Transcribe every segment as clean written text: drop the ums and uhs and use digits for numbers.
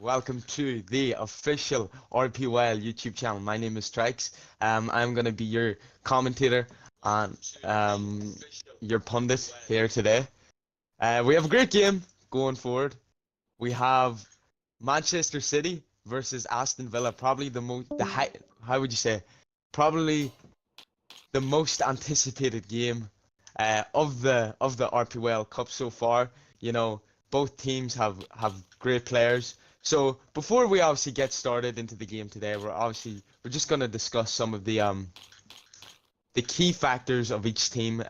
welcome to the official RPYL YouTube channel. My name is Trikes. I'm gonna be your commentator and your pundit here today. We have a great game going forward. We have Manchester City versus Aston Villa. Probably how would you say? Probably the most anticipated game of the Rpyl Cup so far. You know, both teams have great players. So before we obviously get started into the game today, we're just gonna discuss some of the key factors of each team.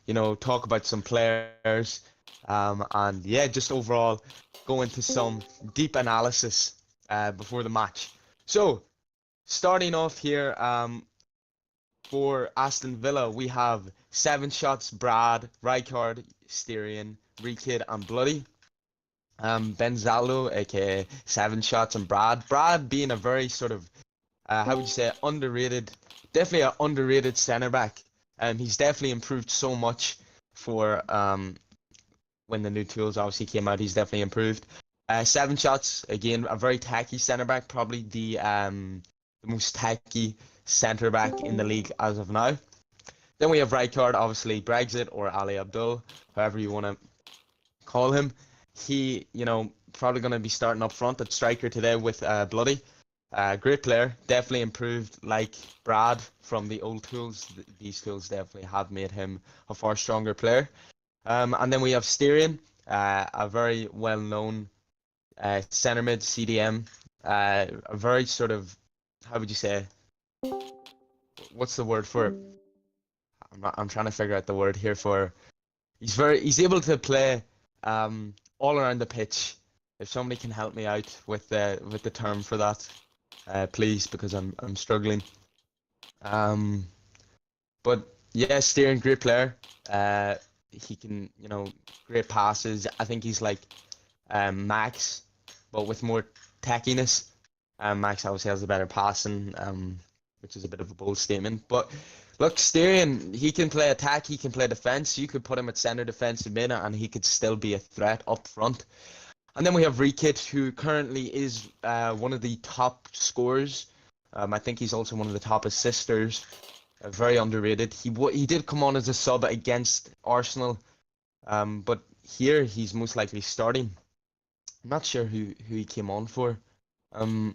You know, talk about some players, and yeah, just overall go into some deep analysis before the match. So starting off here, for Aston Villa, we have 7 shots, Brad, Rijkaard, Styrian, Rekid, and Bloody. Benzalo, aka 7 shots, and Brad being a very sort of, how would you say, underrated, definitely an underrated centre back. He's definitely improved so much for when the new tools obviously came out. He's definitely improved. 7 shots, again, a very tacky centre back, probably the most tacky centre back in the league as of now. Then we have Rijkaard, obviously Brexit or Ali Abdul, however you want to call him. He, you know, probably going to be starting up front at striker today with Bloody. Great player, definitely improved like Brad from the old tools. These tools definitely have made him a far stronger player. And then we have Styrian, a very well-known centre mid, CDM, a very sort of, how would you say, what's the word for it? I'm trying to figure out the word here for. He's able to play all around the pitch. If somebody can help me out with the term for that, please, because I'm struggling. But yeah, Steering, great player. He can, you know, great passes. I think he's like Max, but with more tackiness. Max obviously has a better passing, which is a bit of a bold statement. But look, Styrian, he can play attack, he can play defense. You could put him at center defensive mid, and he could still be a threat up front. And then we have Rekid, who currently is one of the top scorers. I think he's also one of the top assisters. Very underrated. He did come on as a sub against Arsenal, but here he's most likely starting. I'm not sure who he came on for. I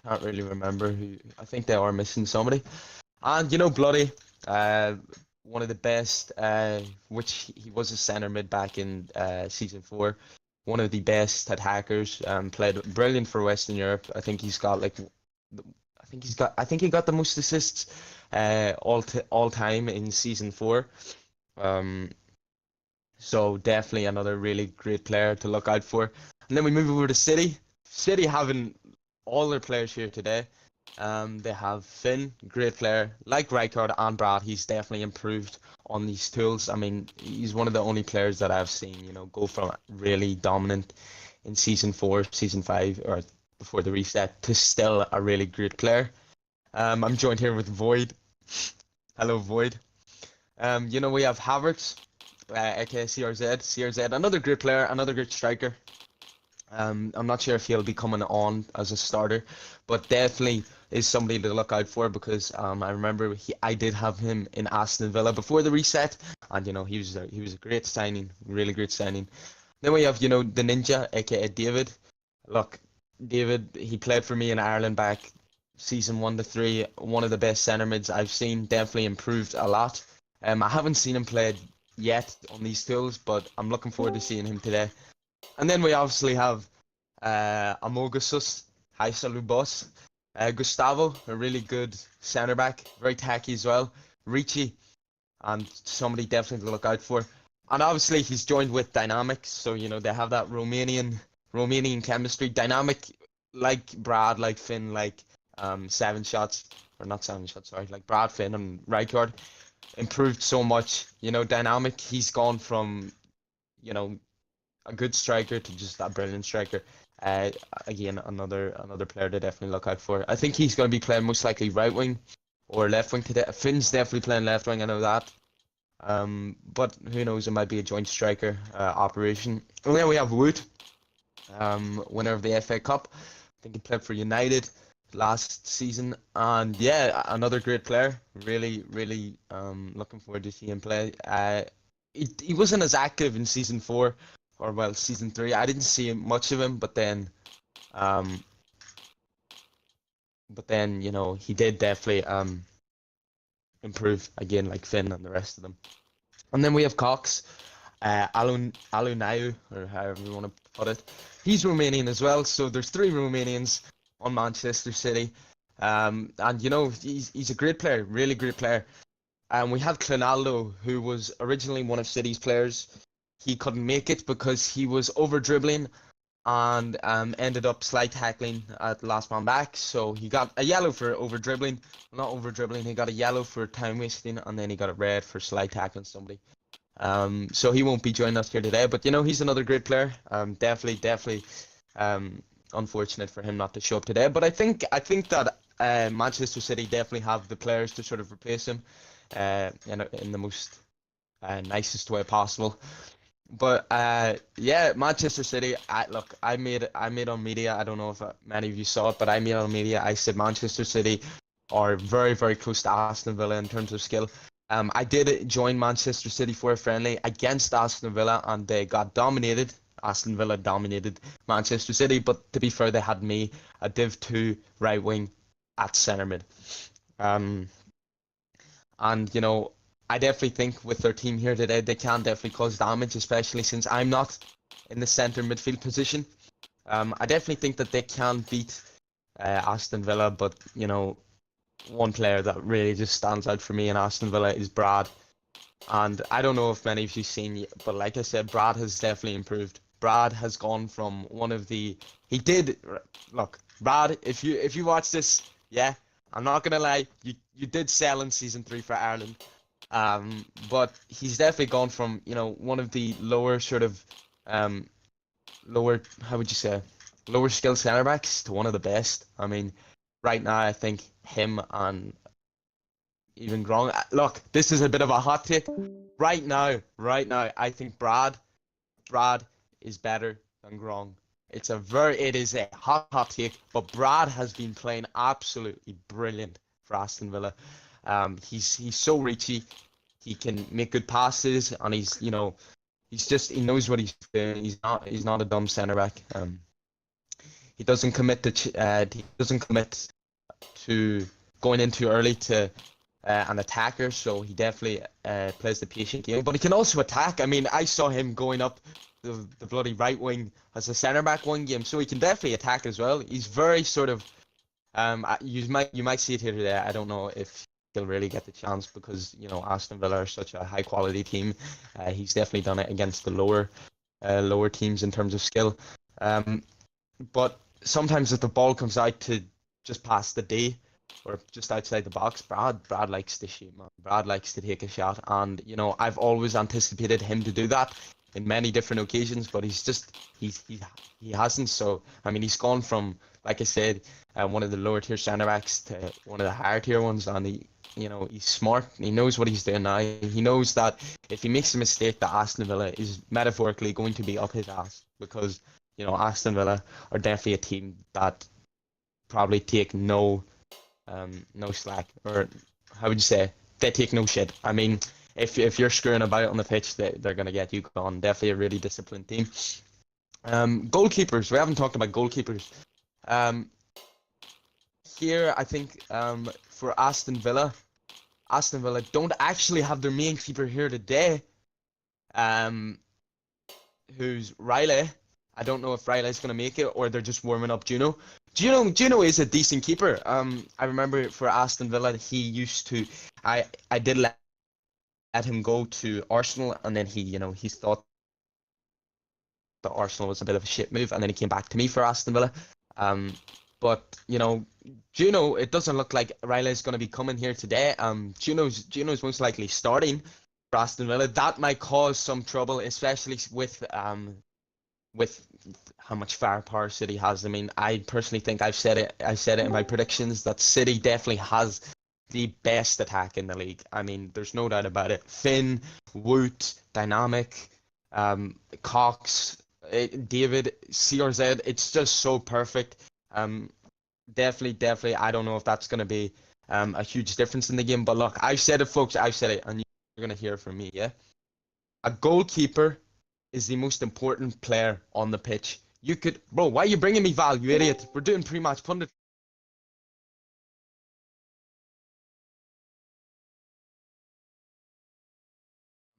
can't really remember who. I think they are missing somebody. And you know, Bloody, one of the best, which he was a centre mid back in season 4. One of the best attackers. Played brilliant for Western Europe. I think he's got like, I think he got the most assists, all time in season 4. So definitely another really great player to look out for. And then we move over to City. City having all their players here today. They have Finn, great player, like Rijkaard and Brad. He's definitely improved on these tools. I mean, he's one of the only players that I've seen, you know, go from really dominant in season 4, season 5, or before the reset, to still a really great player. I'm joined here with Void. Hello, Void. You know, we have Havertz, aka CRZ, another great player, another great striker. I'm not sure if he'll be coming on as a starter, but definitely is somebody to look out for, because I remember I did have him in Aston Villa before the reset, and you know, he was a great signing, really great signing. Then we have, you know, the Ninja, aka David. Look, David, he played for me in Ireland back season 1 to 3. One of the best centre mids I've seen. Definitely improved a lot. I haven't seen him play yet on these tools, but I'm looking forward to seeing him today. And then we obviously have Amogusus, Hi Salut Boss, Gustavo, a really good centre back, very tacky as well, Ricci, and somebody definitely to look out for. And obviously he's joined with Dynamics, so you know, they have that Romanian chemistry. Dynamic, like Brad, like Finn, like 7 shots, or not 7 shots, sorry, like Brad, Finn, and Rijkaard, improved so much. You know, Dynamic, he's gone from, you know, a good striker to just a brilliant striker. Again, another player to definitely look out for. I think he's going to be playing most likely right wing or left wing today. Finn's definitely playing left wing, I know that. But who knows, it might be a joint striker operation. And then we have Wood. winner of the FA Cup. I think he played for United last season, and yeah, another great player. Really, really looking forward to seeing him play. He wasn't as active in season 4, or well, season 3. I didn't see much of him, um, but then he did definitely improve again, like Finn and the rest of them. And then we have Cox, Alunau, or however you want to put it. He's Romanian as well, so there's 3 Romanians on Manchester City. And he's a great player, really great player. And we have Clinaldo, who was originally one of City's players. He couldn't make it because he was over dribbling and ended up slide tackling at last man back. So he got a yellow for over dribbling. Not over dribbling, he got a yellow for time wasting, and then he got a red for slide tackling somebody. So he won't be joining us here today, but he's another great player. Definitely unfortunate for him not to show up today. But I think that Manchester City definitely have the players to sort of replace him in the most nicest way possible. But yeah, Manchester City. I made on media. I don't know if many of you saw it, but I made on media. I said Manchester City are very, very close to Aston Villa in terms of skill. I did join Manchester City for a friendly against Aston Villa, and they got dominated. Aston Villa dominated Manchester City, but to be fair, they had me, a Div 2 right wing at centre mid. And I definitely think with their team here today, they can definitely cause damage, especially since I'm not in the centre midfield position. I definitely think that they can beat Aston Villa, but one player that really just stands out for me in Aston Villa is Brad. And I don't know if many of you seen yet, but like I said, Brad has definitely improved. Brad has gone from one of the look, Brad, if you watch this, yeah, I'm not gonna lie, you did sell in season 3 for Ireland. But he's definitely gone from one of the lower sort of lower, how would you say, lower skill centre backs to one of the best. I mean, right now I think him and even Grong. Look, this is a bit of a hot take. Right now, I think Brad is better than Grong. It is a hot take, but Brad has been playing absolutely brilliant for Aston Villa. He's so reachy. He can make good passes, and he knows what he's doing. He's not a dumb centre back. He doesn't commit to going in too early to an attacker, so he definitely plays the patient game. But he can also attack. I mean, I saw him going up the bloody right wing as a centre back one game, so he can definitely attack as well. He's very sort of you might see it here today. I don't know if he'll really get the chance because Aston Villa are such a high quality team. He's definitely done it against the lower teams in terms of skill. But sometimes if the ball comes out to just past the D or just outside the box, Brad likes to shoot, man. Brad likes to take a shot, and I've always anticipated him to do that in many different occasions, but he hasn't. So I mean, he's gone from, like I said, one of the lower tier centre backs to one of the higher tier ones, and he's smart. He knows what he's doing now. He knows that if he makes a mistake, that Aston Villa is metaphorically going to be up his ass, because Aston Villa are definitely a team that probably take no slack, or how would you say, they take no shit. I mean, if you're screwing about on the pitch, they're gonna get you gone. Definitely a really disciplined team. Goalkeepers. We haven't talked about goalkeepers. Here I think for Aston Villa don't actually have their main keeper here today. Who's Riley. I don't know if Riley's gonna make it or they're just warming up Juno. Juno is a decent keeper. I remember for Aston Villa he used to. I did let him go to Arsenal, and then he thought that Arsenal was a bit of a shit move, and then he came back to me for Aston Villa. But Juno, it doesn't look like Riley's going to be coming here today. Juno's most likely starting for Aston Villa. That might cause some trouble, especially with how much firepower City has. I mean, I personally think I said it in my predictions that City definitely has the best attack in the league. I mean, there's no doubt about it. Finn, Woot, Dynamic, Cox, David, CRZ, it's just so perfect. Um, definitely. I don't know if that's going to be a huge difference in the game, but look, I've said it, folks. I've said it, and you're going to hear it from me. Yeah, a goalkeeper is the most important player on the pitch. You could, bro. Why are you bringing me Val? You idiot. We're doing pre-match pundit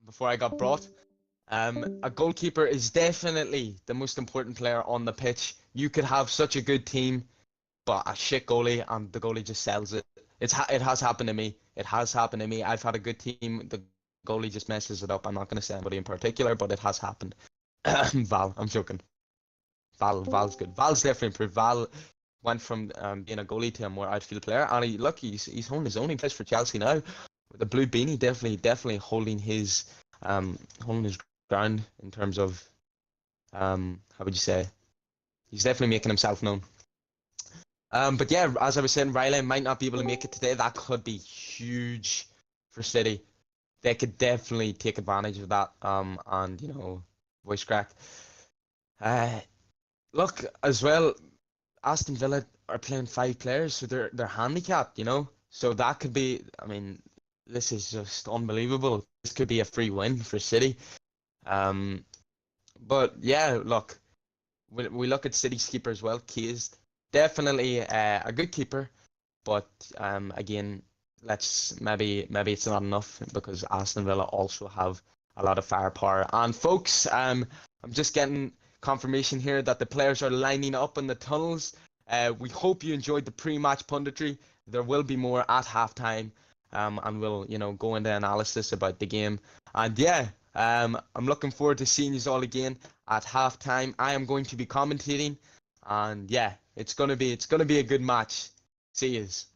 before I got brought. A goalkeeper is definitely the most important player on the pitch. You could have such a good team, but a shit goalie and the goalie just sells it. It has happened to me. It has happened to me. I've had a good team. The goalie just messes it up. I'm not going to say anybody in particular, but it has happened. Val, I'm joking. Val's good. Val's definitely improved. Val went from being a goalie to a more outfield player, and he's holding his own. He plays for Chelsea now with the blue beanie. Definitely holding his ground in terms of how would you say? He's definitely making himself known. But yeah, as I was saying, Riley might not be able to make it today. That could be huge for City. They could definitely take advantage of that. And voice crack. Uh, Look as well. Aston Villa are playing five players, so they're handicapped. So that could be. I mean, this is just unbelievable. This could be a free win for City. Um, but yeah, look. We look at City's keeper as well. Keys definitely a good keeper, but again, let's maybe it's not enough because Aston Villa also have a lot of firepower. And folks, I'm just getting confirmation here that the players are lining up in the tunnels. We hope you enjoyed the pre-match punditry. There will be more at halftime, and we'll go into analysis about the game. And yeah, I'm looking forward to seeing you all again at halftime. I am going to be commentating, and yeah, it's gonna be a good match. See yous.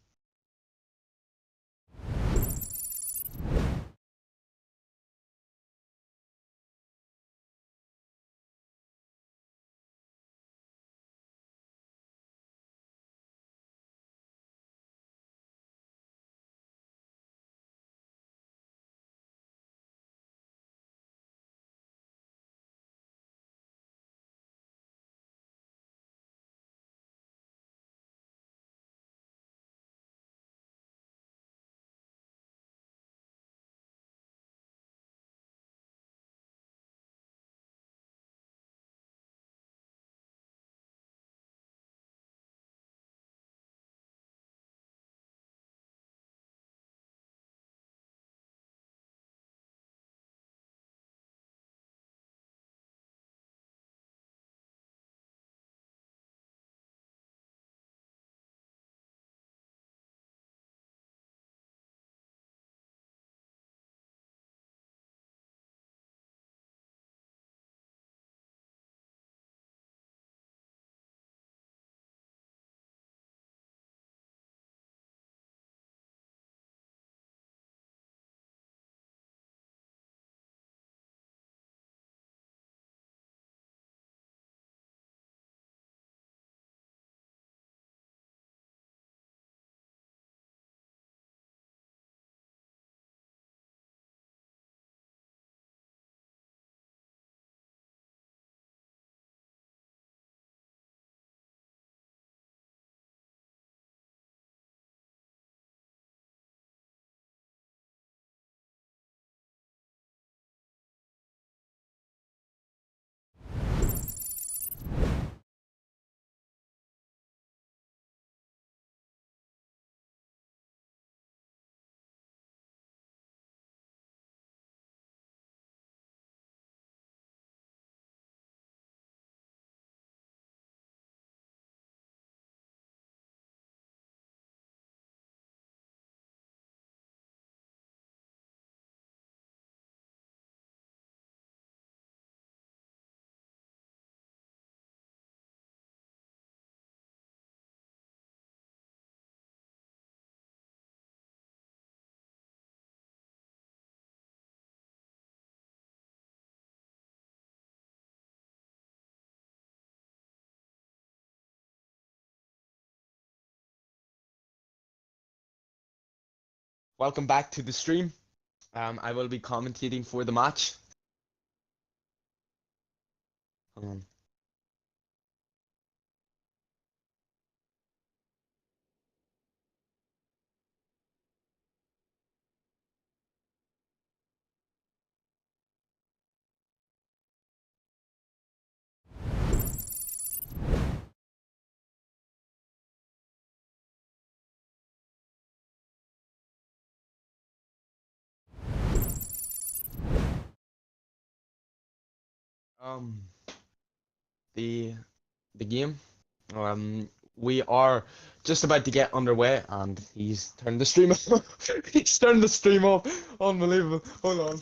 Welcome back to the stream. I will be commentating for the match. Um, um, the the game. We are just about to get underway, and he's turned the stream off. He's turned the stream off. Unbelievable. Hold on.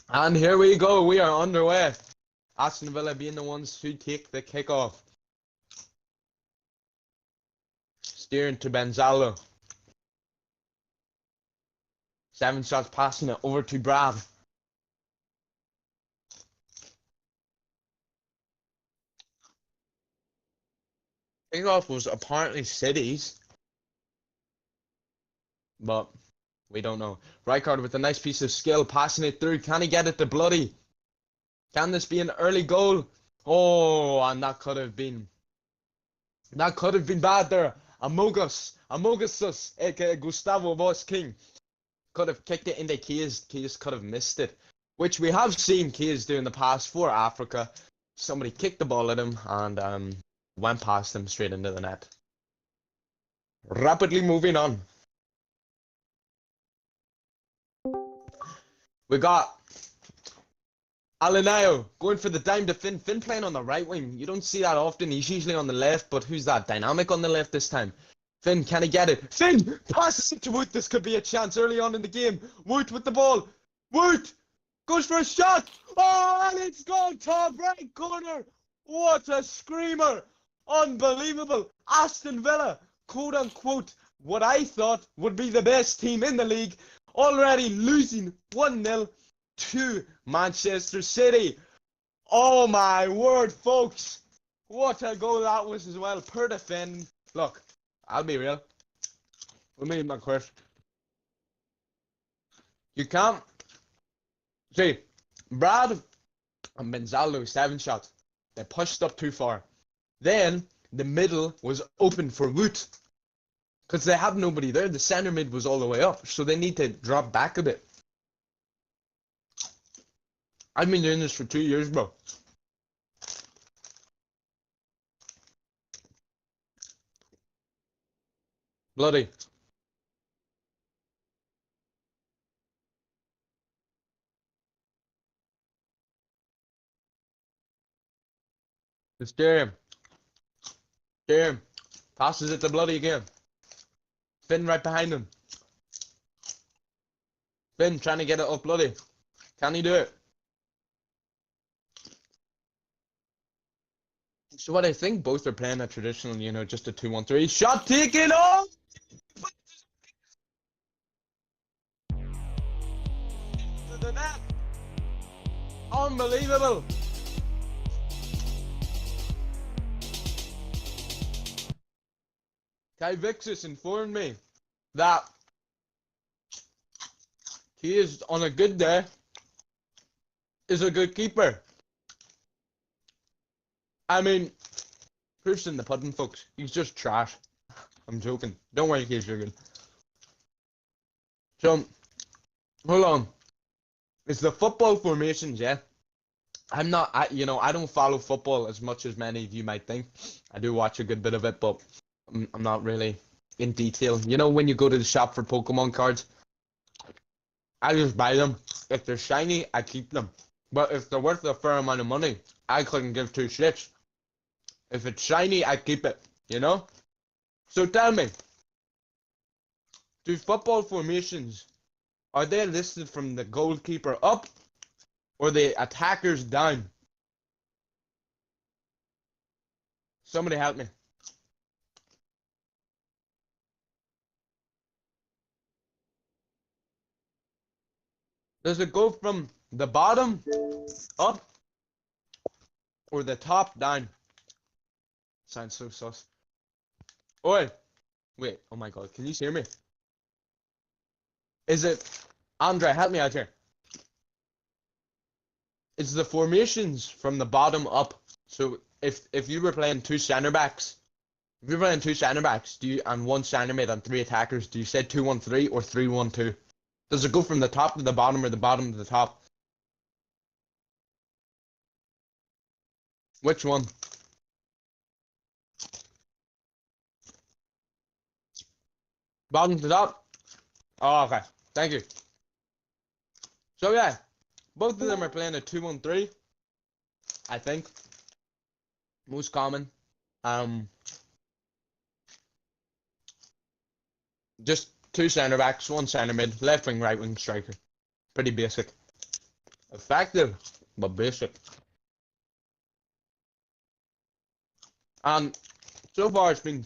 And here we go. We are underway. Aston Villa being the ones who take the kickoff. Steering to Benzalo. 7 shots passing it over to Brad. Kickoff was apparently City's, but we don't know. Rijkaard with a nice piece of skill, passing it through. Can he get it to Bloody? Can this be an early goal? Oh, and that could have been bad there. Amogus, aka Gustavo Voss King, could have kicked it into Keys. Keys could have missed it, which we have seen Keys do in the past for Africa. Somebody kicked the ball at him and went past him straight into the net. Rapidly moving on. We got Alinayo going for the dime to Finn. Finn playing on the right wing. You don't see that often. He's usually on the left, but who's that? Dynamic on the left this time. Finn, can he get it? Finn passes it to Woot. This could be a chance early on in the game. Woot with the ball. Woot goes for a shot. Oh, and it's gone top right corner. What a screamer. Unbelievable. Aston Villa, quote unquote, what I thought would be the best team in the league, already losing 1-0 to Manchester City. Oh my word, folks. What a goal that was as well. Per defend. Look, I'll be real. Let me my question. You can't see Brad and Benzalo 7 shots. They pushed up too far. Then the middle was open for Woot. Because they have nobody there. The centre mid was all the way up. So they need to drop back a bit. I've been doing this for 2 years, bro. Bloody. It's Jerry. Jerry. Passes it to Bloody again. Finn right behind him. Finn trying to get it up Bloody. Can he do it? So what I think both are playing a traditional, just a 2-1-3. Shot taken off! To the net. Unbelievable. Kai Vixis informed me that he is, on a good day, is a good keeper. I mean, proof's in the pudding, folks. He's just trash. I'm joking. Don't worry, he's joking. So, hold on. It's the football formations, yeah? I don't follow football as much as many of you might think. I do watch a good bit of it, but I'm not really in detail. You know when you go to the shop for Pokemon cards? I just buy them. If they're shiny, I keep them. But if they're worth a fair amount of money, I couldn't give two shits. If it's shiny, I keep it, you know? So tell me, do football formations, are they listed from the goalkeeper up or the attackers down? Somebody help me. Does it go from the bottom up or the top down? Sounds so sus. Oi, wait, oh my god, can you hear me? Is it, Andre, help me out here. It's the formations from the bottom up. So if you were playing two centre backs, if you're playing two centre backs, do you and one centre mid and three attackers, do you say 2-1-3 or 3-1-2? Does it go from the top to the bottom or the bottom to the top? Which one? Bottom to top? Oh, okay. Thank you. So yeah, both of them are playing a 2-1-3. I think. Most common. Um, just two centre backs, one centre mid, left wing, right wing striker. Pretty basic. Effective, but basic. And so far it's been